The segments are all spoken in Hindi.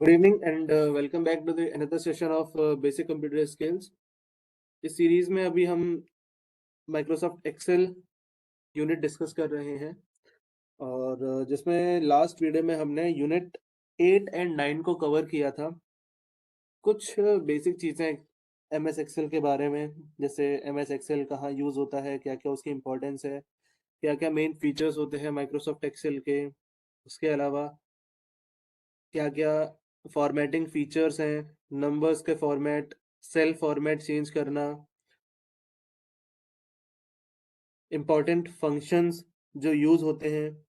Good evening and welcome back to the another session of basic computer skills. इस सीरीज में अभी हम माइक्रोसॉफ्ट एक्सेल यूनिट डिस्कस कर रहे हैं और जिसमें लास्ट वीडियो में हमने यूनिट 8 एंड 9 को कवर किया था। कुछ बेसिक चीज़ें एमएस एक्सेल के बारे में, जैसे एमएस एक्सेल कहाँ यूज़ होता है, क्या क्या उसकी इम्पोर्टेंस है, क्या क्या मेन फीचर्स होते हैं माइक्रोसॉफ्ट एक्सेल के। उसके अलावा क्या क्या फॉर्मेटिंग फीचर्स हैं, नंबर्स के फॉर्मेट, सेल फॉर्मेट चेंज करना, इम्पोर्टेंट फंक्शंस जो यूज होते हैं,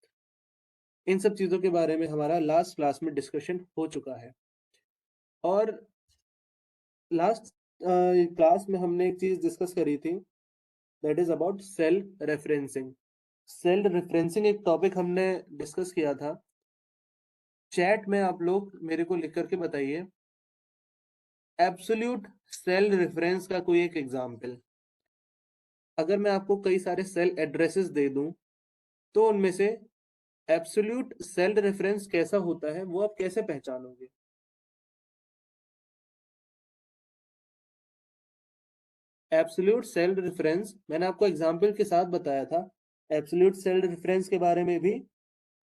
इन सब चीज़ों के बारे में हमारा लास्ट क्लास में डिस्कशन हो चुका है। और लास्ट क्लास में हमने एक चीज़ डिस्कस करी थी, that is about cell referencing. Cell referencing एक टॉपिक हमने डिस्कस किया था। चैट में आप लोग मेरे को लिख करके बताइए एब्सोल्यूट सेल रेफरेंस का कोई एक एग्जांपल। अगर मैं आपको कई सारे सेल एड्रेसेस दे दूं तो उनमें से एब्सोल्यूट सेल रेफरेंस कैसा होता है वो आप कैसे पहचानोगे? एब्सोल्यूट सेल रेफरेंस मैंने आपको एग्जांपल के साथ बताया था, एब्सोल्यूट सेल रेफरेंस के बारे में भी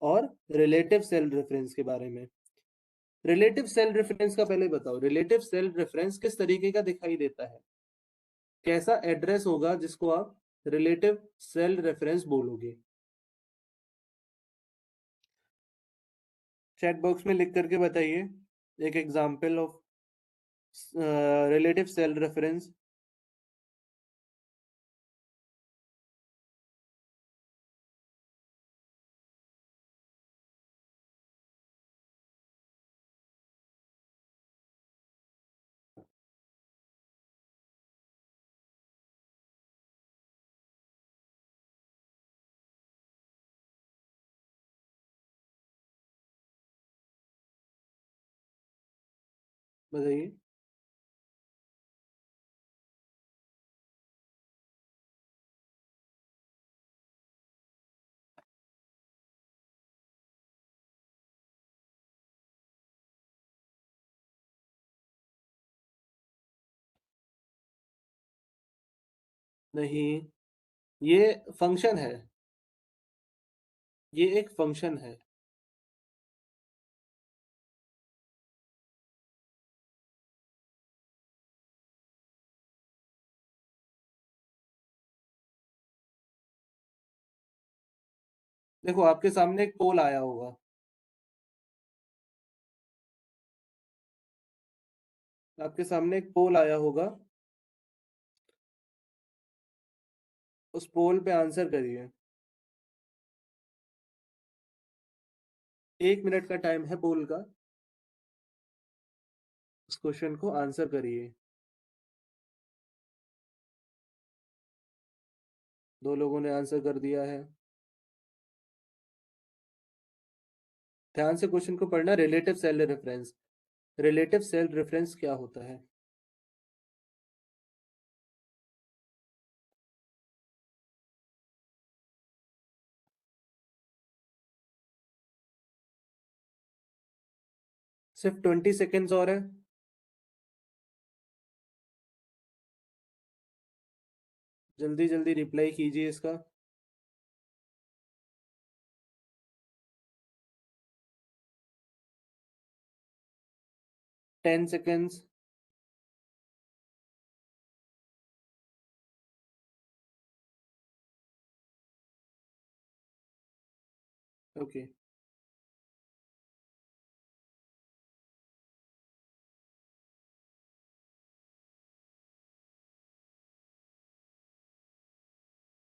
और रिलेटिव सेल रेफरेंस के बारे में। रिलेटिव सेल रेफरेंस का पहले बताओ, रिलेटिव सेल रेफरेंस किस तरीके का दिखाई देता है? कैसा एड्रेस होगा जिसको आप रिलेटिव सेल रेफरेंस बोलोगे? चैट बॉक्स में लिख करके बताइए एक example of relative cell reference. बताइए। नहीं, ये फंक्शन है, ये एक फंक्शन है। देखो आपके सामने एक पोल आया होगा, आपके सामने एक पोल आया होगा, उस पोल पे आंसर करिए। 1 मिनट का टाइम है पोल का, उस क्वेश्चन को आंसर करिए। 2 लोगों ने आंसर कर दिया है। ध्यान से क्वेश्चन को पढ़ना। Relative cell reference, relative cell reference क्या होता है? सिर्फ 20 सेकेंड्स और है। जल्दी जल्दी रिप्लाई कीजिए इसका। 10 सेकेंड्स। ओके।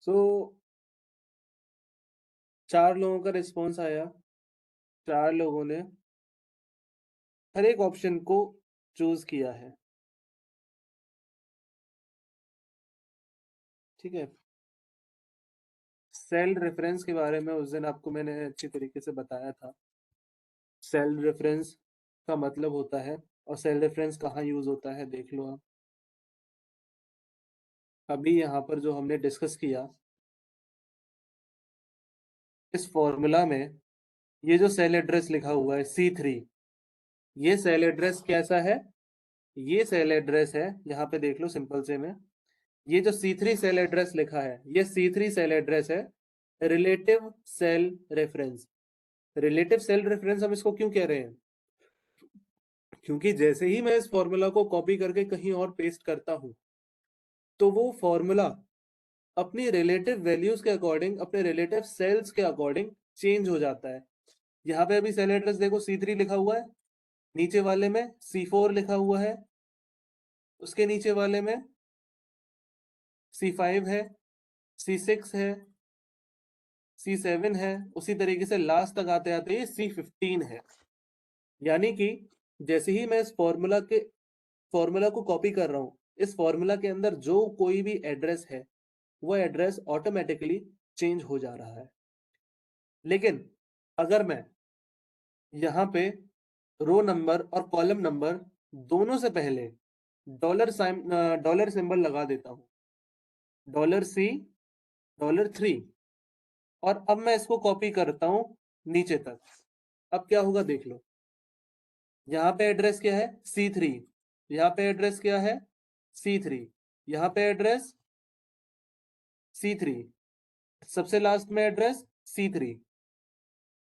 सो 4 लोगों का रिस्पॉन्स आया। 4 लोगों ने हर एक ऑप्शन को चूज किया है। ठीक है। सेल रेफरेंस के बारे में उस दिन आपको मैंने अच्छी तरीके से बताया था। सेल रेफरेंस का मतलब होता है, और सेल रेफरेंस कहाँ यूज होता है देख लो आप। अभी यहाँ पर जो हमने डिस्कस किया, इस फॉर्मूला में ये जो सेल एड्रेस लिखा हुआ है C3, ये सेल एड्रेस कैसा है? ये सेल एड्रेस है, यहाँ पे देख लो सिंपल से में, ये जो C3 सेल एड्रेस लिखा है, ये C3 सेल एड्रेस है relative cell reference. Relative cell reference हम इसको क्यों कह रहे हैं? क्योंकि जैसे ही मैं इस फॉर्मूला को कॉपी करके कहीं और पेस्ट करता हूं, तो वो फॉर्मूला अपनी रिलेटिव वैल्यूज के अकॉर्डिंग, अपने रिलेटिव सेल्स के अकॉर्डिंग चेंज हो जाता है। यहाँ पे अभी सेल एड्रेस देखो C3 लिखा हुआ है, नीचे वाले में C4 लिखा हुआ है, उसके नीचे वाले में C5 है, C6 है, C7 है, उसी तरीके से लास्ट तक आते आते ये C15 है। यानी कि जैसे ही मैं इस फॉर्मूला को कॉपी कर रहा हूं, इस फॉर्मूला के अंदर जो कोई भी एड्रेस है, वो एड्रेस ऑटोमेटिकली चेंज हो जा रहा है। लेकिन अगर मैं यहाँ पे रो नंबर और कॉलम नंबर दोनों से पहले डॉलर सिंबल लगा देता हूँ, $C, $3, और अब मैं इसको कॉपी करता हूं नीचे तक। अब क्या होगा देख लो, यहाँ पे एड्रेस क्या है? C3, यहाँ पे एड्रेस क्या है? C3, यहाँ पे एड्रेस C3, सबसे लास्ट में एड्रेस C3।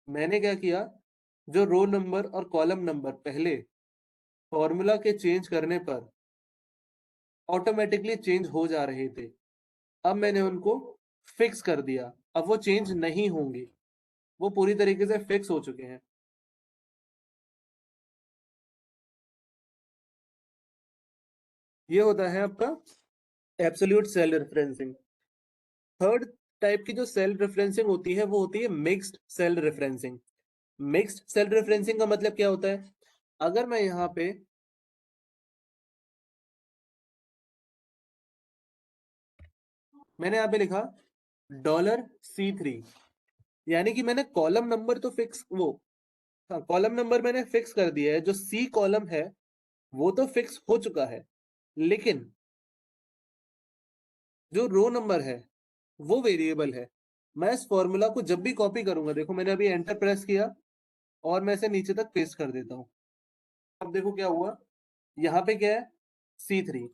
मैंने क्या किया, जो रो नंबर और कॉलम नंबर पहले फॉर्मूला के चेंज करने पर ऑटोमेटिकली चेंज हो जा रहे थे, अब मैंने उनको फिक्स कर दिया। अब वो चेंज नहीं होंगे, वो पूरी तरीके से फिक्स हो चुके हैं। ये होता है आपका absolute cell referencing. Third type की जो सेल रेफरेंसिंग होती है, वो होती है mixed cell referencing. Mixed cell referencing का मतलब क्या होता है? अगर मैं यहाँ पे मैंने यहाँ पे लिखा $C3, यानी कि मैंने कॉलम नंबर तो फिक्स, वो हाँ, कॉलम नंबर मैंने फिक्स कर दिया है, जो सी कॉलम है वो तो फिक्स हो चुका है, लेकिन जो रो नंबर है वो वेरिएबल है। मैं इस फॉर्मूला को जब भी कॉपी करूंगा, देखो मैंने अभी एंटर प्रेस किया और मैं इसे नीचे तक पेस्ट कर देता हूं। अब देखो क्या हुआ, यहाँ पे क्या है? C3,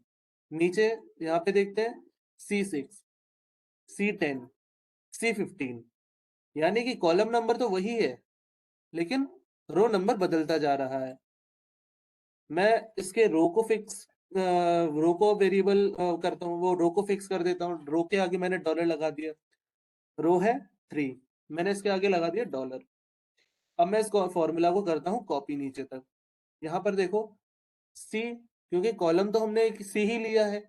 नीचे यहाँ पे देखते हैं C6, C10, C15, यानी कि कॉलम नंबर तो वही है, लेकिन रो नंबर बदलता जा रहा है। मैं इसके रो को वेरिएबल करता हूँ, वो रो को फिक्स कर देता हूँ। रो के आगे मैंने डॉलर लगा दिया, रो है 3, मैंने इसके आगे लगा दिया डॉलर। अब मैं इस फॉर्मूला को करता हूँ कॉपी नीचे तक। यहाँ पर देखो सी, क्योंकि कॉलम तो हमने एक सी ही लिया है,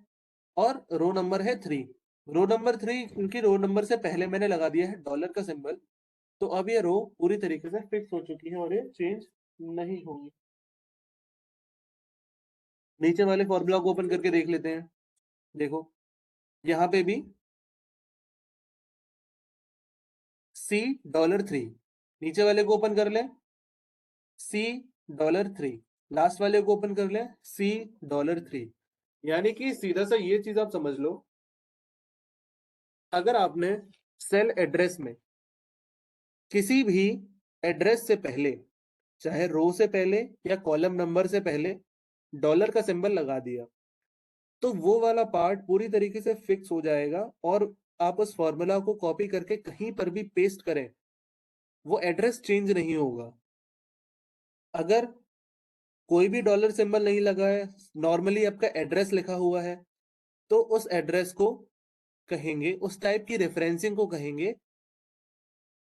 और रो नंबर है 3। रो नंबर 3, क्योंकि रो नंबर से पहले मैंने लगा दिया है डॉलर का सिंबल, तो अब ये रो पूरी तरीके से फिक्स हो चुकी है और ये चेंज नहीं होगी। नीचे वाले फॉर्मूला को ओपन करके देख लेते हैं। देखो यहाँ पे भी $C3, नीचे वाले को ओपन कर ले $C3, लास्ट वाले को ओपन कर ले $C3। यानी कि सीधा सा ये चीज आप समझ लो, अगर आपने सेल एड्रेस में किसी भी एड्रेस से पहले, चाहे रो से पहले या कॉलम नंबर से पहले, डॉलर का सिंबल लगा दिया, तो वो वाला पार्ट पूरी तरीके से फिक्स हो जाएगा, और आप उस फॉर्मूला को कॉपी करके कहीं पर भी पेस्ट करें, वो एड्रेस चेंज नहीं होगा। अगर कोई भी डॉलर सिंबल नहीं लगा है, नॉर्मली आपका एड्रेस लिखा हुआ है, तो उस एड्रेस को कहेंगे, उस टाइप की रेफरेंसिंग को कहेंगे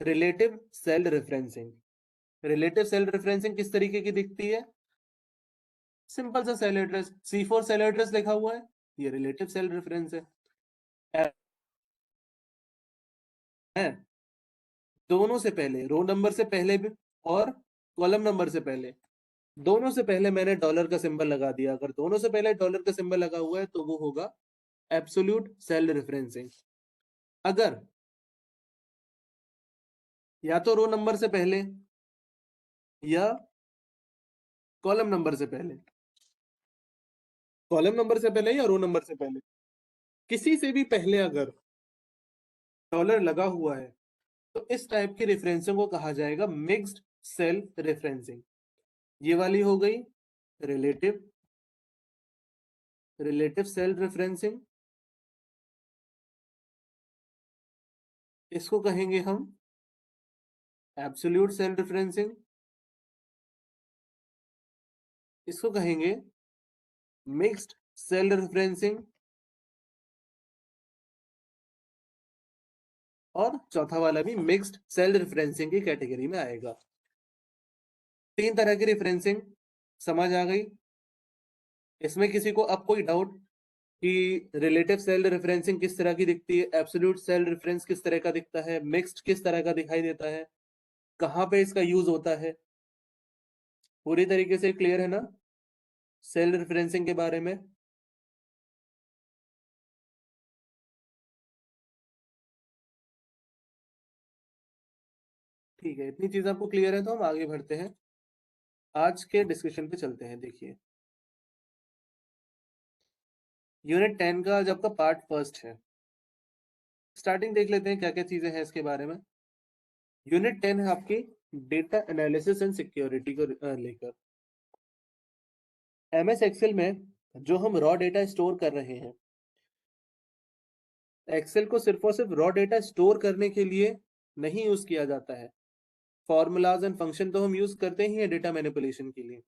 relative cell referencing. Relative cell referencing किस तरीके की दिखती है? सिंपल सा cell address, C4 cell address लिखा हुआ है, ये रिलेटिव सेल रेफरेंस है। दोनों से पहले, रो नंबर से पहले भी और कॉलम नंबर से पहले, दोनों से पहले मैंने डॉलर का सिंबल लगा दिया। अगर दोनों से पहले डॉलर का सिंबल लगा हुआ है, तो वो होगा एब्सोल्यूट सेल रेफरेंसिंग। अगर या तो रो नंबर से पहले या कॉलम नंबर से पहले, कॉलम नंबर से पहले या रो नंबर से पहले, किसी से भी पहले अगर डॉलर लगा हुआ है, तो इस टाइप की रेफरेंसिंग को कहा जाएगा मिक्स्ड सेल रेफरेंसिंग। ये वाली हो गई रिलेटिव सेल रेफरेंसिंग, इसको कहेंगे हम एब्सोल्यूट सेल रेफरेंसिंग, इसको कहेंगे मिक्स्ड सेल रेफरेंसिंग, और चौथा वाला भी मिक्स्ड सेल रेफरेंसिंग की कैटेगरी में आएगा। 3 तरह की रेफरेंसिंग समझ आ गई। इसमें किसी को अब कोई डाउट कि रिलेटिव सेल रेफरेंसिंग किस तरह की दिखती है, एब्सोल्यूट सेल रेफरेंस किस तरह का दिखता है, मिक्स्ड किस तरह का दिखाई देता है, कहाँ पे इसका यूज होता है, पूरी तरीके से क्लियर है ना सेल रेफरेंसिंग के बारे में? ठीक है, इतनी चीज आपको क्लियर है तो हम आगे बढ़ते हैं, आज के डिस्कशन पे चलते हैं। देखिए यूनिट 10 का जब का पार्ट फर्स्ट है, स्टार्टिंग देख लेते हैं क्या क्या चीजें हैं इसके बारे में। यूनिट 10 है आपकी डेटा एनालिसिस एंड सिक्योरिटी को लेकर। एमएस एक्सेल में जो हम रॉ डेटा स्टोर कर रहे हैं, एक्सेल को सिर्फ और सिर्फ रॉ डेटा स्टोर करने के लिए नहीं यूज किया जाता है। फॉर्मूलाज एंड फंक्शन तो हम यूज करते ही हैं डेटा मैनिपुलेशन के लिए,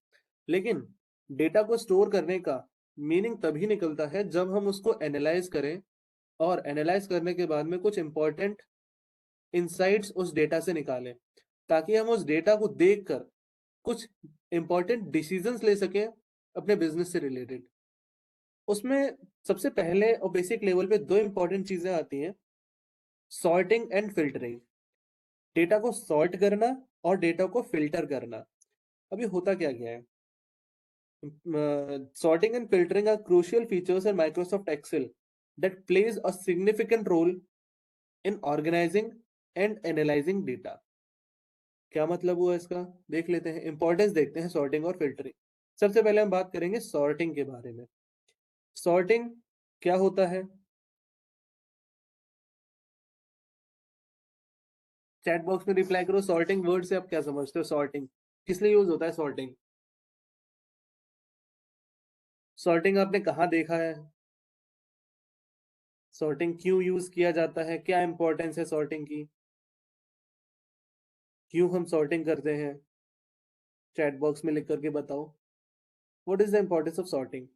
लेकिन डेटा को स्टोर करने का मीनिंग तभी निकलता है जब हम उसको एनालाइज करें, और एनालाइज करने के बाद में कुछ इंपॉर्टेंट इंसाइट्स उस डेटा से निकालें, ताकि हम उस डेटा को देखकर कुछ इंपॉर्टेंट डिसीजंस ले सकें अपने बिजनेस से रिलेटेड। उसमें सबसे पहले और बेसिक लेवल पे दो इंपॉर्टेंट चीजें आती हैं, सॉर्टिंग एंड फिल्टरिंग। डेटा को सॉर्ट करना और डेटा को फिल्टर करना। अभी होता क्या गया है, sorting and filtering are crucial features in Microsoft Excel that plays a significant role in organizing and analyzing data। क्या मतलब हुआ इसका, देख लेते हैं, इंपॉर्टेंस देखते हैं सॉर्टिंग और फिल्टरिंग। सबसे पहले हम बात करेंगे सॉर्टिंग के बारे में। सॉर्टिंग क्या होता है, चैट बॉक्स में रिप्लाई करो। सॉर्टिंग वर्ड से आप क्या समझते हो, सॉर्टिंग किस लिए यूज होता है, सॉर्टिंग सॉर्टिंग आपने कहाँ देखा है, सॉर्टिंग क्यों यूज किया जाता है, क्या इंपॉर्टेंस है सॉर्टिंग की, क्यों हम सॉर्टिंग करते हैं, चैट बॉक्स में लिख करके बताओ। What is the importance of sorting?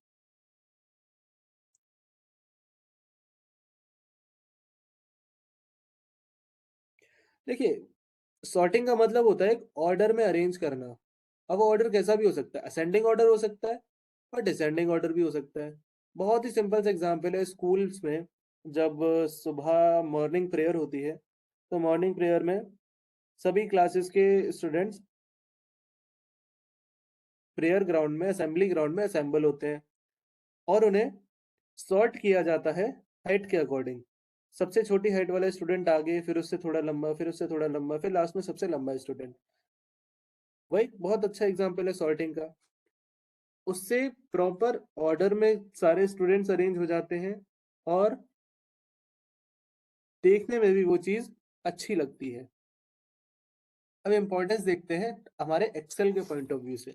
देखिए सॉर्टिंग का मतलब होता है एक ऑर्डर में अरेंज करना। अब ऑर्डर कैसा भी हो सकता है, असेंडिंग ऑर्डर हो सकता है और डिसेंडिंग ऑर्डर भी हो सकता है। बहुत ही सिंपल सा एग्जांपल है, स्कूल्स में जब सुबह मॉर्निंग प्रेयर होती है, तो मॉर्निंग प्रेयर में सभी क्लासेस के स्टूडेंट्स प्रेयर ग्राउंड में, असेंबली ग्राउंड में असेंबल होते हैं, और उन्हें सॉर्ट किया जाता है हाइट के अकॉर्डिंग। सबसे छोटी हाइट वाला स्टूडेंट आगे, फिर उससे थोड़ा लंबा, फिर उससे थोड़ा लंबा, फिर लास्ट में सबसे लंबा स्टूडेंट। वही बहुत अच्छा एग्जांपल है सॉर्टिंग का। उससे प्रॉपर ऑर्डर में सारे स्टूडेंट्स अरेंज हो जाते हैं, और देखने में भी वो चीज अच्छी लगती है। अब इंपॉर्टेंस देखते हैं हमारे एक्सेल के पॉइंट ऑफ व्यू से।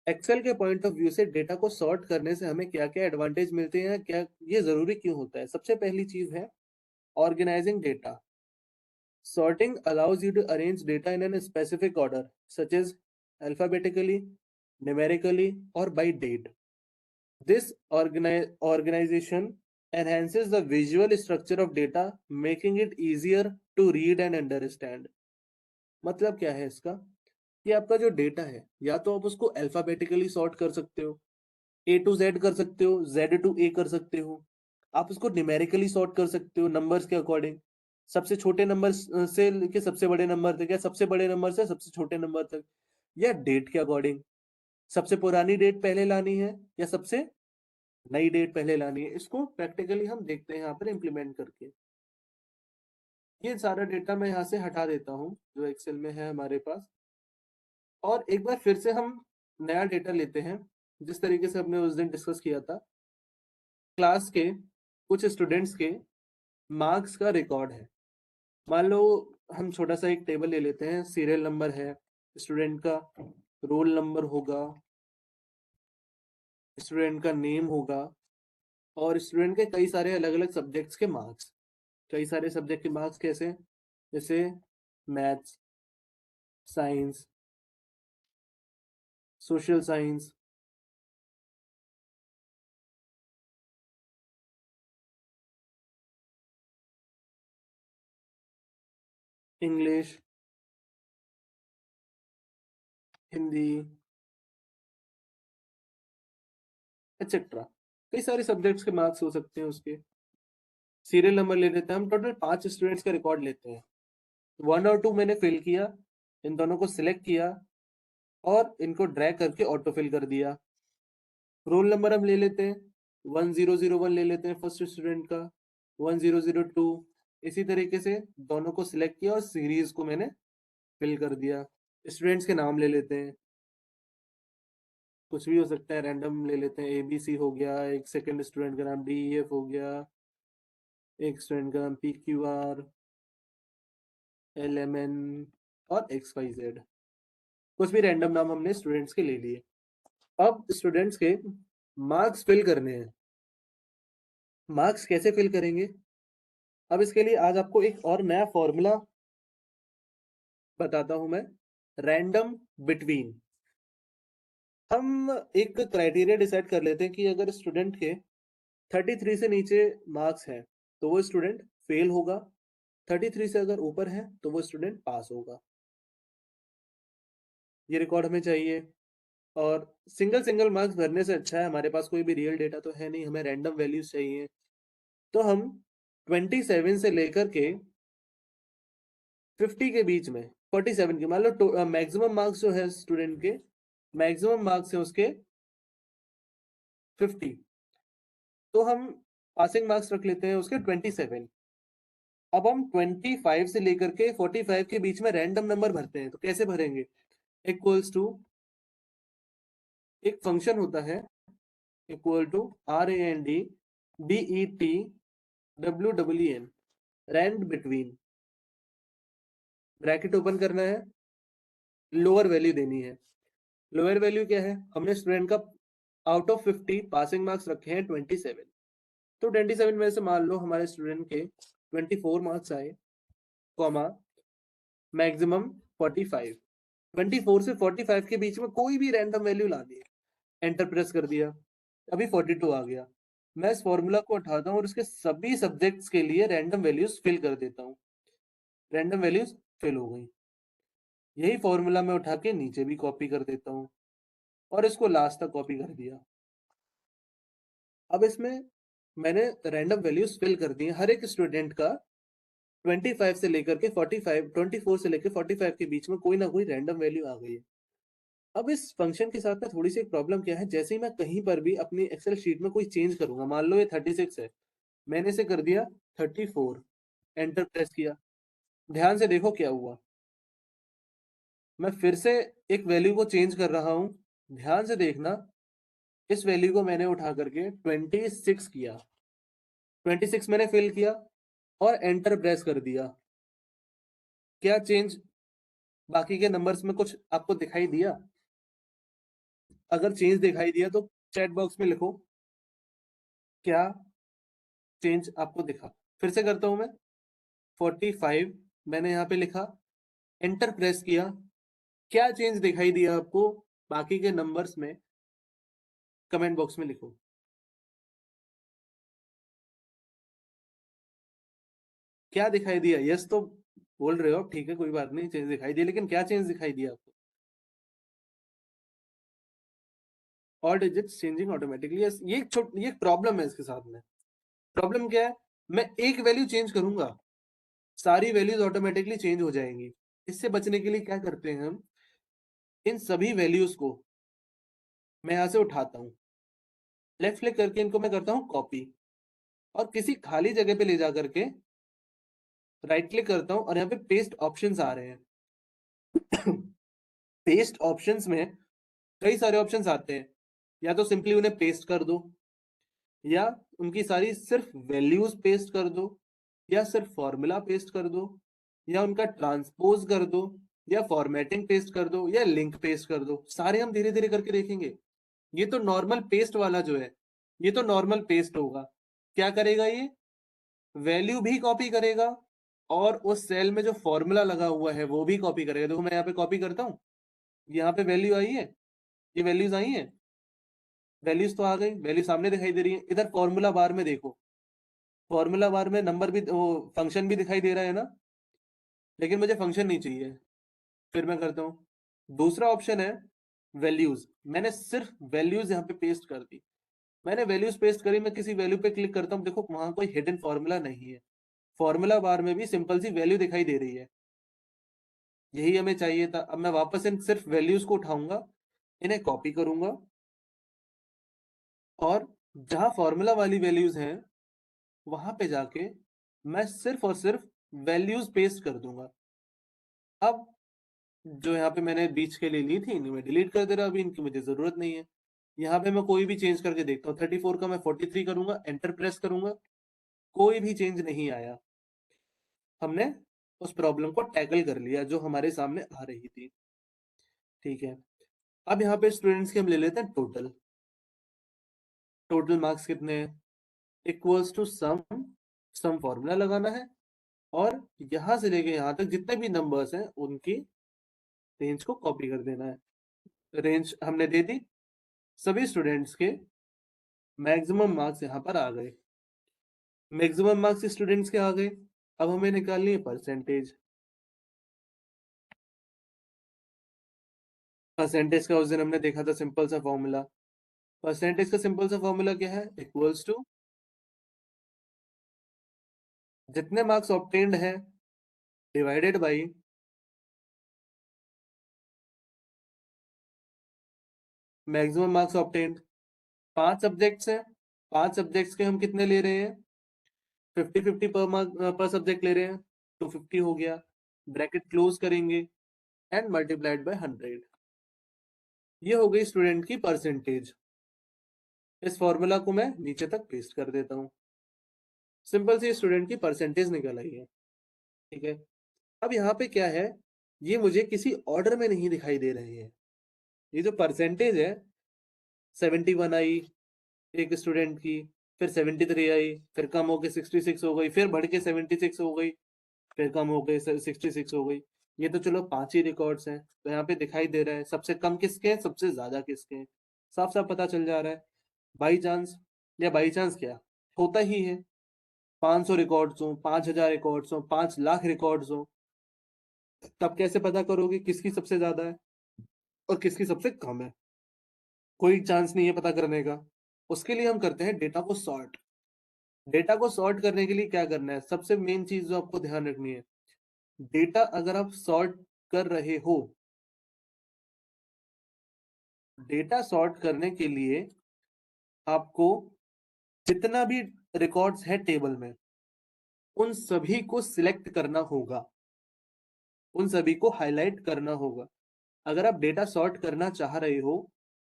एक्सेल के पॉइंट ऑफ व्यू से डेटा को सॉर्ट करने से हमें क्या क्या एडवांटेज मिलते हैं, क्या ये जरूरी क्यों होता है। सबसे पहली चीज है organising data. Sorting allows you to arrange data in a specific order, such as alphabetically, numerically, or by date. This organization enhances the visual structure of data, making it easier to read and understand. मतलब क्या है इसका, कि आपका जो डेटा है, या तो आप उसको अल्फाबेटिकली सॉर्ट कर सकते हो, ए टू जेड कर सकते हो, जेड टू ए कर सकते हो। आप उसको न्यूमेरिकली सॉर्ट कर सकते हो नंबर्स के अकॉर्डिंग, सबसे छोटे नंबर से लेके सबसे बड़े नंबर तक, या सबसे बड़े नंबर से सबसे छोटे नंबर तक, या डेट के अकॉर्डिंग, सबसे पुरानी डेट पहले लानी है या सबसे नई डेट पहले लानी है। इसको प्रैक्टिकली हम देखते हैं यहाँ पर इम्प्लीमेंट करके। ये सारा डेटा मैं यहाँ से हटा देता हूँ जो एक्सेल में है हमारे पास, और एक बार फिर से हम नया डेटा लेते हैं जिस तरीके से हमने उस दिन डिस्कस किया था। क्लास के कुछ स्टूडेंट्स के मार्क्स का रिकॉर्ड है। मान लो हम छोटा सा एक टेबल ले लेते हैं, सीरियल नंबर है स्टूडेंट का, रोल नंबर होगा, स्टूडेंट का नेम होगा और स्टूडेंट के कई सारे अलग अलग सब्जेक्ट्स के मार्क्स। कई सारे सब्जेक्ट के मार्क्स कैसे, जैसे maths, science, social science, English, Hindi, etcetera. कई सारे सब्जेक्ट्स के मार्क्स हो सकते हैं उसके। सीरियल नंबर ले लेते हैं हम, टोटल 5 स्टूडेंट्स का रिकॉर्ड लेते हैं। 1 और 2 मैंने फिल किया, इन दोनों को सिलेक्ट किया और इनको ड्रैग करके ऑटो फिल कर दिया। रोल नंबर हम ले लेते हैं, 1001 ले लेते हैं फर्स्ट स्टूडेंट का, 1002। इसी तरीके से दोनों को सिलेक्ट किया और सीरीज को मैंने फिल कर दिया। स्टूडेंट्स के नाम ले लेते हैं, कुछ भी हो सकता है, रैंडम ले लेते हैं। ABC हो गया, एक सेकंड स्टूडेंट का नाम DEF हो गया, एक स्टूडेंट का नाम PQR, LMN और XYZ। कुछ भी रैंडम नाम हमने स्टूडेंट्स के ले लिए। अब स्टूडेंट्स के मार्क्स फिल करने हैं। मार्क्स कैसे फिल करेंगे? अब इसके लिए आज आपको एक और नया फॉर्मूला बताता हूं मैं, रैंडम बिटवीन। हम एक क्राइटेरिया डिसाइड कर लेते हैं कि अगर स्टूडेंट के 33 से नीचे मार्क्स हैं तो वो स्टूडेंट फेल होगा, 33 से अगर ऊपर है तो वो स्टूडेंट पास होगा। ये रिकॉर्ड हमें चाहिए। और सिंगल सिंगल मार्क्स भरने से अच्छा है, हमारे पास कोई भी रियल डेटा तो है नहीं, हमें रैंडम वैल्यूज चाहिए। तो हम 27 से लेकर के 50 के बीच में, 47 के मान लो मैक्सिमम मार्क्स जो है स्टूडेंट के, मैक्सिमम मार्क्स है उसके 50, तो हम पासिंग मार्क्स रख लेते हैं उसके 27। अब हम 25 से लेकर के 45 के बीच में रैंडम नंबर भरते हैं। तो कैसे भरेंगे? इक्वल्स टू, एक फंक्शन होता है equal to RAND BET rand between, bracket open करना है, लोअर वैल्यू देनी है। लोअर वैल्यू क्या है? हमने स्टूडेंट का आउट ऑफ 50 पासिंग मार्क्स रखे हैं 27। तो 27 में से मान लो हमारे स्टूडेंट के 24 मार्क्स आए, कॉमा मैक्सिमम 45। 24 से 45 के बीच में कोई भी रैंडम वैल्यू ला दी, एंटर प्रेस कर दिया, अभी 42 आ गया। मैं इस फॉर्मूला को उठाता हूँ और उसके सभी सब्जेक्ट्स के लिए रैंडम वैल्यूज फिल कर देता हूँ। रैंडम वैल्यूज फिल हो गई। यही फॉर्मूला मैं उठा के नीचे भी कॉपी कर देता हूँ और इसको लास्ट तक कॉपी कर दिया। अब इसमें मैंने रैंडम वैल्यूज फिल कर दी, हर एक स्टूडेंट का 25 से लेकर के 45, 24 से लेकर 45 के बीच में कोई ना कोई रैंडम वैल्यू आ गई है। अब इस फंक्शन के साथ में थोड़ी सी एक प्रॉब्लम क्या है, जैसे ही मैं कहीं पर भी अपनी एक्सेल शीट में कोई चेंज करूंगा, मान लो ये 36 है, मैंने इसे कर दिया 34, एंटर प्रेस किया, ध्यान से देखो क्या हुआ। मैं फिर से एक वैल्यू को चेंज कर रहा हूं, ध्यान से देखना, इस वैल्यू को मैंने उठा करके 26 किया, 26 मैंने फिल किया और एंटर प्रेस कर दिया। क्या चेंज बाकी के नंबर्स में कुछ आपको दिखाई दिया? अगर चेंज दिखाई दिया तो चैट बॉक्स में लिखो क्या चेंज आपको दिखा। फिर से करता हूं मैं, 45 मैंने यहाँ पे लिखा, एंटर प्रेस किया, क्या चेंज दिखाई दिया आपको बाकी के नंबर्स में, कमेंट बॉक्स में लिखो। क्या दिखाई दिया? यस तो बोल रहे हो, ठीक है कोई बात नहीं, चेंज दिखाई दिया, लेकिन क्या चेंज दिखाई दिया आपको? और डिजिट्स चेंजिंग ऑटोमेटिकली। यस, ये प्रॉब्लम है इसके साथ में। प्रॉब्लम क्या है? मैं एक वैल्यू चेंज करूंगा, सारी वैल्यूज ऑटोमेटिकली चेंज हो जाएंगी। इससे बचने के लिए क्या करते हैं हम, इन सभी वैल्यूज को मैं यहां से उठाता हूं, लेफ्ट क्लिक करके इनको मैं करता हूं कॉपी और किसी खाली जगह पे ले जा करके राइट क्लिक करता हूं और यहाँ पे पेस्ट ऑप्शंस आ रहे हैं। पेस्ट ऑप्शंस में कई सारे ऑप्शंस आते हैं, या तो सिंपली उन्हें पेस्ट कर दो, या उनकी सारी सिर्फ वैल्यूज पेस्ट कर दो, या सिर्फ फॉर्मूला पेस्ट कर दो, या उनका ट्रांसपोज कर दो, या फॉर्मेटिंग पेस्ट कर दो या लिंक पेस्ट कर दो, सारे हम धीरे धीरे करके देखेंगे। ये तो नॉर्मल पेस्ट वाला जो है, ये तो नॉर्मल पेस्ट होगा। क्या करेगा ये? वैल्यू भी कॉपी करेगा और उस सेल में जो फॉर्मूला लगा हुआ है वो भी कॉपी करेगा। देखो मैं यहाँ पे कॉपी करता हूँ, यहाँ पे वैल्यू आई है, ये वैल्यूज आई है, वैल्यूज तो आ गई, वैल्यू सामने दिखाई दे रही है। इधर फॉर्मूला बार में देखो, फॉर्मूला बार में नंबर भी, वो फंक्शन भी दिखाई दे रहा है ना, लेकिन मुझे फंक्शन नहीं चाहिए। फिर मैं करता हूँ, दूसरा ऑप्शन है वैल्यूज। मैंने सिर्फ वैल्यूज यहाँ पे पेस्ट कर दी। मैंने वैल्यूज पेस्ट करी, मैं किसी वैल्यू पे क्लिक करता हूँ, देखो वहां कोई हिडन फॉर्मूला नहीं है, फॉर्मूला बार में भी सिंपल सी वैल्यू दिखाई दे रही है। यही हमें चाहिए था। अब मैं वापस इन सिर्फ वैल्यूज को उठाऊंगा, इन्हें कॉपी करूंगा और जहां फॉर्मूला वाली वैल्यूज हैं वहां पे जाके मैं सिर्फ और सिर्फ वैल्यूज पेस्ट कर दूंगा। अब जो यहाँ पे मैंने बीच के लिए ली थी इन्हें मैं डिलीट कर दे रहा, अभी इनकी मुझे जरूरत नहीं है। यहाँ पे मैं कोई भी चेंज करके देखता हूँ, 34 का मैं 43 करूंगा, एंटर प्रेस करूंगा, कोई भी चेंज नहीं आया। हमने उस प्रॉब्लम को टैकल कर लिया जो हमारे सामने आ रही थी। ठीक है, अब यहाँ पे स्टूडेंट्स के हम ले लेते हैं टोटल। टोटल मार्क्स कितने हैं? Equals to sum, sum formula लगाना है और यहां से लेके यहां तक जितने भी नंबर्स हैं उनकी रेंज को कॉपी कर देना है। रेंज हमने दे दी, सभी स्टूडेंट्स के मैक्सिमम मार्क्स यहाँ पर आ गए। मैक्सिमम मार्क्स स्टूडेंट्स के आ गए। अब हमें निकालनी है परसेंटेज। परसेंटेज का उस दिन हमने देखा था सिंपल सा फॉर्मूला। परसेंटेज का सिंपल सा फॉर्मूला क्या है? इक्वल्स टू जितने मार्क्स ऑब्टेन्ड है divided by maximum marks obtained. 5 subjects हैं, 5 सब्जेक्ट्स के हम कितने ले रहे हैं? 50-50 पर मार्क पर सब्जेक्ट ले रहे हैं, 250 हो गया। ब्रैकेट क्लोज करेंगे एंड मल्टीप्लाइड बाय 100। ये हो गई स्टूडेंट की परसेंटेज। इस फॉर्मूला को मैं नीचे तक पेस्ट कर देता हूँ। सिंपल सी स्टूडेंट की परसेंटेज निकल आई है। ठीक है, अब यहाँ पे क्या है, ये मुझे किसी ऑर्डर में नहीं दिखाई दे रहे हैं। ये जो परसेंटेज है, 71 आई एक स्टूडेंट की, फिर 73 आई, फिर कम होके 66 हो गई, फिर बढ़ के 76 हो गई, फिर कम हो गई 66 हो गई। ये तो चलो 5 ही रिकॉर्ड्स हैं, तो यहाँ पे दिखाई दे रहा है सबसे कम किसके हैं, सबसे ज्यादा किसके हैं। साफ साफ पता चल जा रहा है। बाई चांस, या बाई चांस क्या होता ही है, 500 रिकॉर्ड्स हो, 5000 रिकॉर्ड्स हो, 5 लाख रिकॉर्ड्स हो, तब कैसे पता करोगे किसकी सबसे ज्यादा है और किसकी सबसे कम है? कोई चांस नहीं है पता करने का। उसके लिए हम करते हैं डेटा को सॉर्ट। डेटा को सॉर्ट करने के लिए क्या करना है? सबसे मेन चीज जो आपको ध्यान रखनी है, डेटा अगर आप सॉर्ट कर रहे हो, डेटा सॉर्ट करने के लिए आपको जितना भी रिकॉर्ड्स है टेबल में उन सभी को सिलेक्ट करना होगा, उन सभी को हाईलाइट करना होगा। अगर आप डेटा सॉर्ट करना चाह रहे हो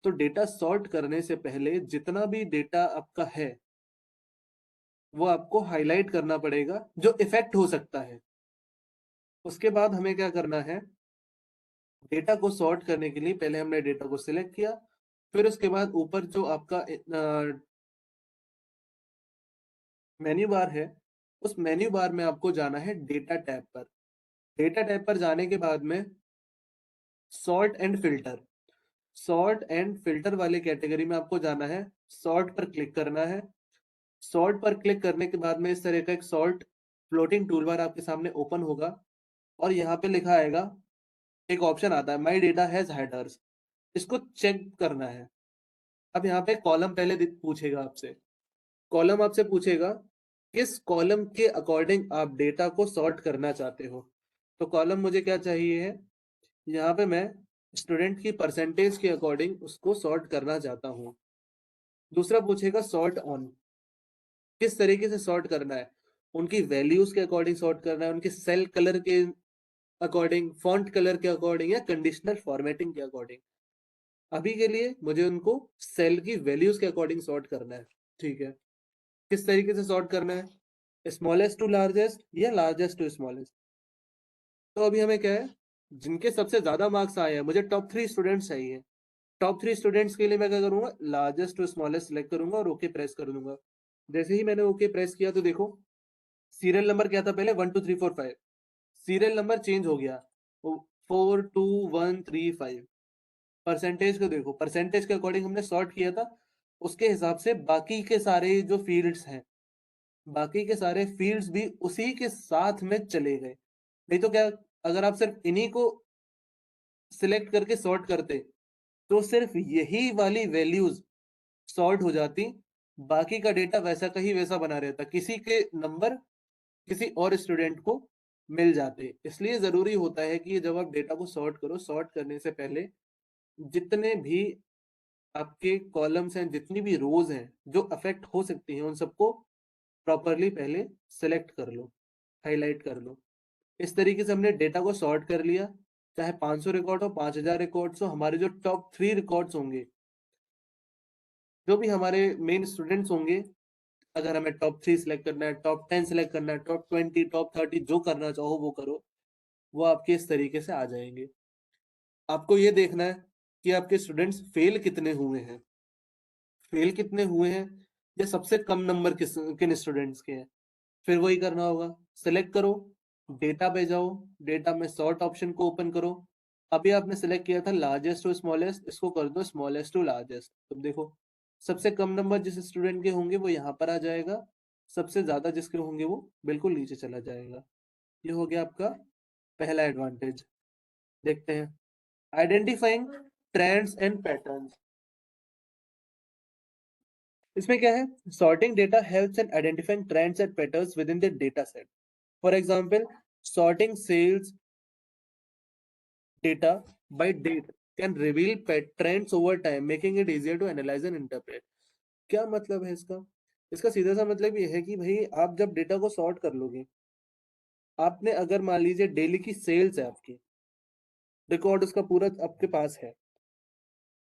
तो डेटा सॉर्ट करने से पहले जितना भी डेटा आपका है वो आपको हाईलाइट करना पड़ेगा जो इफेक्ट हो सकता है। उसके बाद हमें क्या करना है, डेटा को सॉर्ट करने के लिए पहले हमने डेटा को सिलेक्ट किया, फिर उसके बाद ऊपर जो आपका मेन्यू बार है, उस मेन्यू बार में आपको जाना है डेटा टैब पर। डेटा टैब पर जाने के बाद में sort and filter, sort and filter वाले कैटेगरी में आपको जाना है, सॉर्ट पर क्लिक करना है। सॉर्ट पर क्लिक करने के बाद में इस तरह का एक सॉर्ट फ्लोटिंग टूलबार आपके सामने ओपन होगा और यहाँ पे लिखा आएगा, एक ऑप्शन आता है माई डेटा हैज हेडर्स, इसको चेक करना है। अब यहाँ पे कॉलम पहले पूछेगा आपसे, कॉलम आपसे पूछेगा किस कॉलम के अकॉर्डिंग आप डेटा को सॉर्ट करना चाहते हो। तो कॉलम मुझे क्या चाहिए है, यहाँ पे मैं स्टूडेंट की परसेंटेज के अकॉर्डिंग उसको सॉर्ट करना चाहता हूँ। दूसरा पूछेगा सॉर्ट ऑन, किस तरीके से सॉर्ट करना है, उनकी वैल्यूज के अकॉर्डिंग सॉर्ट करना है, उनके सेल कलर के अकॉर्डिंग, फॉन्ट कलर के अकॉर्डिंग, या कंडीशनल फॉर्मेटिंग के अकॉर्डिंग। अभी के लिए मुझे उनको सेल की वैल्यूज के अकॉर्डिंग सॉर्ट करना है। ठीक है, किस तरीके से सॉर्ट करना है, स्मॉलेस्ट टू लार्जेस्ट या लार्जेस्ट टू स्मॉलेस्ट। तो अभी हमें क्या है, जिनके सबसे ज्यादा मार्क्स आए हैं, मुझे टॉप 3 स्टूडेंट्स चाहिए। टॉप 3 स्टूडेंट्स के लिए मैं क्या करूंगा, लार्जेस्ट टू स्मॉलेस्ट सिलेक्ट करूंगा और ओके प्रेस कर दूंगा। जैसे ही मैंने ओके प्रेस किया तो देखो सीरियल नंबर क्या था पहले, 1 2 3 4 5। सीरियल नंबर चेंज हो गया, 4 2 1 3 5। परसेंटेज को देखो, परसेंटेज के अकॉर्डिंग हमने सॉर्ट किया था, उसके हिसाब से बाकी के सारे जो फील्ड्स हैं, बाकी के सारे फील्ड्स भी उसी के साथ में चले गए। नहीं तो क्या, अगर आप सिर्फ इन्हीं को सिलेक्ट करके सॉर्ट करते तो सिर्फ यही वाली वैल्यूज सॉर्ट हो जाती, बाकी का डेटा वैसा का ही वैसा बना रहता, किसी के नंबर किसी और स्टूडेंट को मिल जाते। इसलिए जरूरी होता है कि जब आप डेटा को सॉर्ट करो, सॉर्ट करने से पहले जितने भी आपके कॉलम्स हैं, जितनी भी रोज हैं जो अफेक्ट हो सकती हैं, उन सबको प्रॉपरली पहले सेलेक्ट कर लो, हाईलाइट कर लो। इस तरीके से हमने डेटा को सॉर्ट कर लिया। चाहे 500 रिकॉर्ड हो, 5000 रिकॉर्ड्स हो, हमारे जो टॉप 3 रिकॉर्ड्स होंगे, जो भी हमारे मेन स्टूडेंट्स होंगे, अगर हमें टॉप 3 सिलेक्ट करना है, टॉप 10 सिलेक्ट करना है, टॉप 20, टॉप 30, जो करना चाहो वो करो, वो आपके इस तरीके से आ जाएंगे। आपको ये देखना है कि आपके स्टूडेंट्स फेल कितने हुए हैं, फेल कितने हुए हैं, या सबसे कम नंबर किन स्टूडेंट्स के हैं। फिर वही करना होगा, सेलेक्ट करो, डेटा पे जाओ, डेटा में सॉर्ट ऑप्शन को ओपन करो। अभी आपने सेलेक्ट किया था लार्जेस्ट टू स्मॉलेस्ट, इसको कर दो स्मॉलेस्ट टू लार्जेस्ट। अब देखो सबसे कम नंबर जिस स्टूडेंट के होंगे वो यहाँ पर आ जाएगा, सबसे ज्यादा जिसके होंगे वो बिल्कुल नीचे चला जाएगा। ये हो गया आपका पहला एडवांटेज। देखते हैं आइडेंटिफाइंग ट्रेंड्स एंड पैटर्न्स। इसमें क्या है, sorting data helps in identifying trends and patterns with in the data set. For example, sorting sales data by date can reveal trends over time, making it easier to analyze and interpret। क्या मतलब है इसका, इसका सीधा सा मतलब ये है कि भाई आप जब डेटा को सॉर्ट कर लोगे, आपने अगर मान लीजिए डेली की सेल्स है, आपकी रिकॉर्ड उसका पूरा आपके पास है,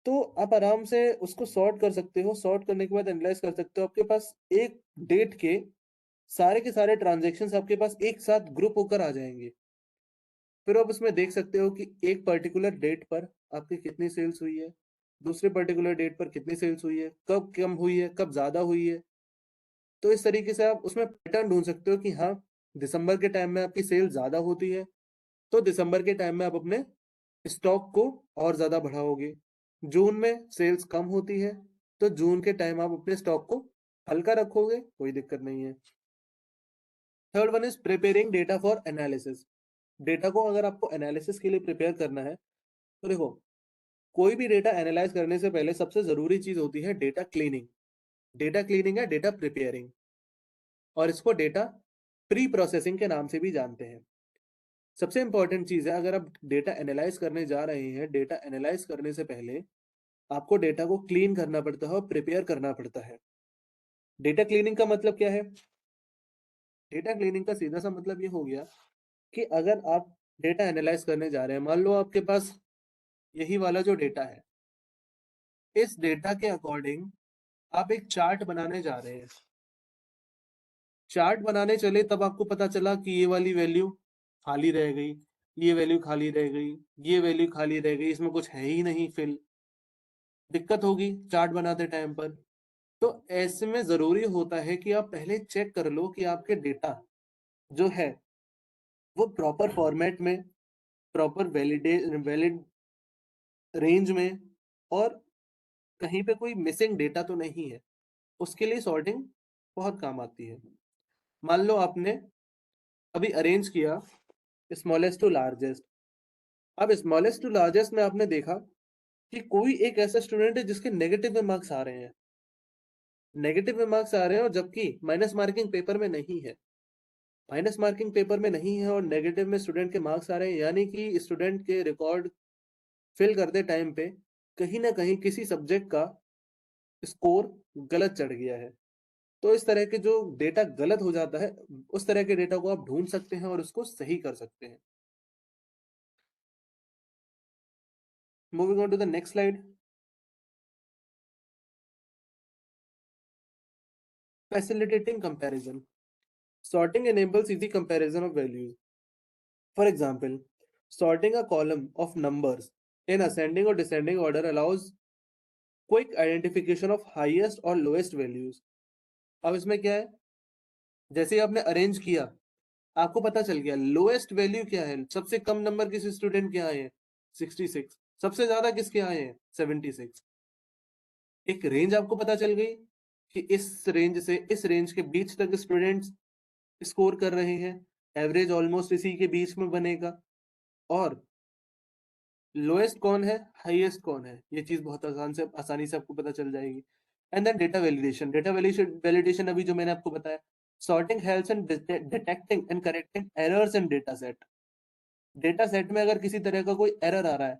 तो आप आराम से उसको सॉर्ट कर सकते हो। सॉर्ट करने के बाद एनालाइज कर सकते हो, आपके पास एक डेट के सारे ट्रांजेक्शन्स आपके पास एक साथ ग्रुप होकर आ जाएंगे। फिर आप उसमें देख सकते हो कि एक पर्टिकुलर डेट पर आपकी कितनी सेल्स हुई है, दूसरे पर्टिकुलर डेट पर कितनी सेल्स हुई है, कब कम हुई है, कब ज्यादा हुई है। तो इस तरीके से आप उसमें पैटर्न ढूंढ सकते हो कि हाँ, दिसंबर के टाइम में आपकी सेल ज्यादा होती है, तो दिसंबर के टाइम में आप अपने स्टॉक को और ज्यादा बढ़ाओगे। जून में सेल्स कम होती है, तो जून के टाइम आप अपने स्टॉक को हल्का रखोगे, कोई दिक्कत नहीं है। Third one is preparing data for analysis. Data को अगर आपको एनालिसिस के लिए प्रिपेयर करना है, तो देखो कोई भी डेटा एनालाइज करने से पहले सबसे जरूरी चीज होती है डेटा क्लीनिंग। डेटा क्लीनिंग है डेटा प्रिपेयरिंग, और इसको डेटा प्री प्रोसेसिंग के नाम से भी जानते हैं। सबसे इंपॉर्टेंट चीज है, अगर आप डेटा एनालाइज करने जा रहे हैं, डेटा एनालाइज करने से पहले आपको डेटा को क्लीन करना पड़ता है और प्रिपेयर करना पड़ता है। डेटा क्लीनिंग का मतलब क्या है, डेटा क्लीनिंग का सीधा सा मतलब ये हो गया कि अगर आप डेटा एनालाइज करने जा रहे हैं, मान लो आपके पास यही वाला जो डेटा है, इस डेटा के अकॉर्डिंग आप एक चार्ट बनाने जा रहे हैं। चार्ट बनाने चले तब आपको पता चला कि ये वाली वैल्यू खाली रह गई, ये वैल्यू खाली रह गई, ये वैल्यू खाली रह गई, इसमें कुछ है ही नहीं, फिल दिक्कत होगी चार्ट बनाते टाइम पर। तो ऐसे में जरूरी होता है कि आप पहले चेक कर लो कि आपके डेटा जो है वो प्रॉपर फॉर्मेट में, प्रॉपर वैलिड रेंज में, और कहीं पे कोई मिसिंग डेटा तो नहीं है। उसके लिए सॉर्टिंग बहुत काम आती है। मान लो आपने अभी अरेंज किया स्मॉलेस्ट टू लार्जेस्ट। अब स्मॉलेस्ट टू लार्जेस्ट में आपने देखा कि कोई एक ऐसा स्टूडेंट है जिसके नेगेटिव में मार्क्स आ रहे हैं, नेगेटिव में मार्क्स आ रहे हैं, और जबकि माइनस मार्किंग पेपर में नहीं है। माइनस मार्किंग पेपर में नहीं है और नेगेटिव में स्टूडेंट के मार्क्स आ रहे हैं, यानी कि स्टूडेंट के रिकॉर्ड फिल करते टाइम पे कहीं ना कहीं किसी सब्जेक्ट का स्कोर गलत चढ़ गया है। तो इस तरह के जो डेटा गलत हो जाता है, उस तरह के डेटा को आप ढूंढ सकते हैं और उसको सही कर सकते हैं। Moving on to the next slide, facilitating comparison. Sorting enables easy comparison of values. For example, sorting a column of numbers in ascending or descending order allows quick identification of highest और lowest values. अब इसमें क्या है, जैसे ही आपने अरेंज किया आपको पता चल गया लोएस्ट वैल्यू क्या है, सबसे कम नंबर किस स्टूडेंट के आए हैं 66, सबसे ज्यादा किसके आए हैं 76. एक रेंज आपको पता चल गई कि इस रेंज से इस रेंज के बीच तक स्टूडेंट्स स्कोर कर रहे हैं, एवरेज ऑलमोस्ट इसी के बीच में बनेगा, और लोएस्ट कौन है हाईएस्ट कौन है, ये चीज बहुत आसानी से आपको पता चल जाएगी. एंड देन डेटा वैलिडेशन अभी जो मैंने आपको बताया, sorting helps in detecting and correcting errors in data set में अगर किसी तरह का कोई एरर आ रहा है,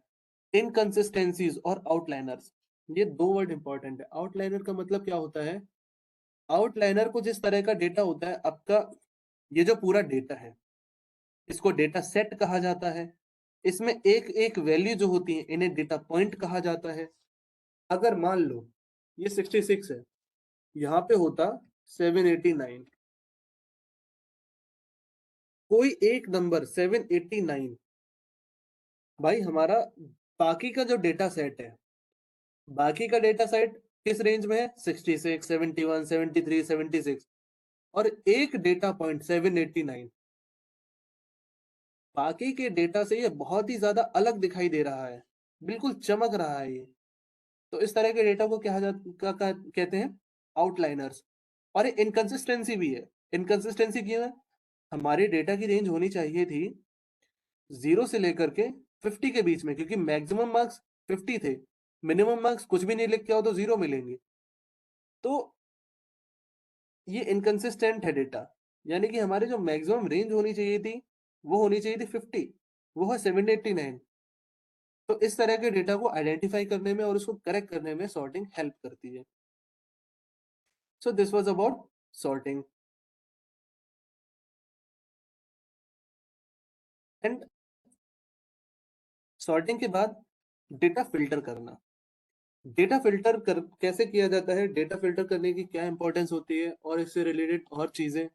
इनकंसिस्टेंसीज और आउटलाइनर्स, ये दो वर्ड इंपॉर्टेंट है. आउटलाइनर का मतलब क्या होता है, आउटलाइनर को जिस तरह का डेटा होता है आपका, ये जो पूरा डेटा है इसको डेटा सेट कहा जाता है, इसमें एक एक वैल्यू जो होती है इन्हें डेटा पॉइंट कहा जाता है. अगर मान लो ये 66 है, यहाँ पे होता 789, कोई एक नंबर 789, भाई हमारा बाकी का जो डेटा सेट है, बाकी का डेटा सेट किस रेंज में है 66, 71, 73, 76, और एक डेटा पॉइंट 789, बाकी के डेटा से ये बहुत ही ज्यादा अलग दिखाई दे रहा है, बिल्कुल चमक रहा है ये. तो इस तरह के डेटा को कहते हैं आउटलाइनर्स. और इनकंसिस्टेंसी भी है. इनकंसिस्टेंसी क्यों है, हमारे डेटा की रेंज होनी चाहिए थी 0 से लेकर के 50 के बीच में, क्योंकि मैक्सिमम मार्क्स 50 थे, मिनिमम मार्क्स कुछ भी नहीं लिख के आओ तो 0 मिलेंगे. तो ये इनकंसिस्टेंट है डेटा, यानी कि हमारे जो मैक्सिमम रेंज होनी चाहिए थी वो होनी चाहिए थी 50, वो है 789. तो इस तरह के डेटा को आइडेंटिफाई करने में और उसको करेक्ट करने में सॉर्टिंग हेल्प करती है. So this was about sorting. And sorting के बाद डेटा फिल्टर करना. डेटा फिल्टर कैसे किया जाता है, डेटा फिल्टर करने की क्या इंपॉर्टेंस होती है, और इससे रिलेटेड और चीजें,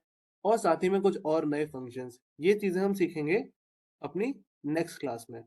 और साथ ही में कुछ और नए फंक्शंस, ये चीजें हम सीखेंगे अपनी नेक्स्ट क्लास में.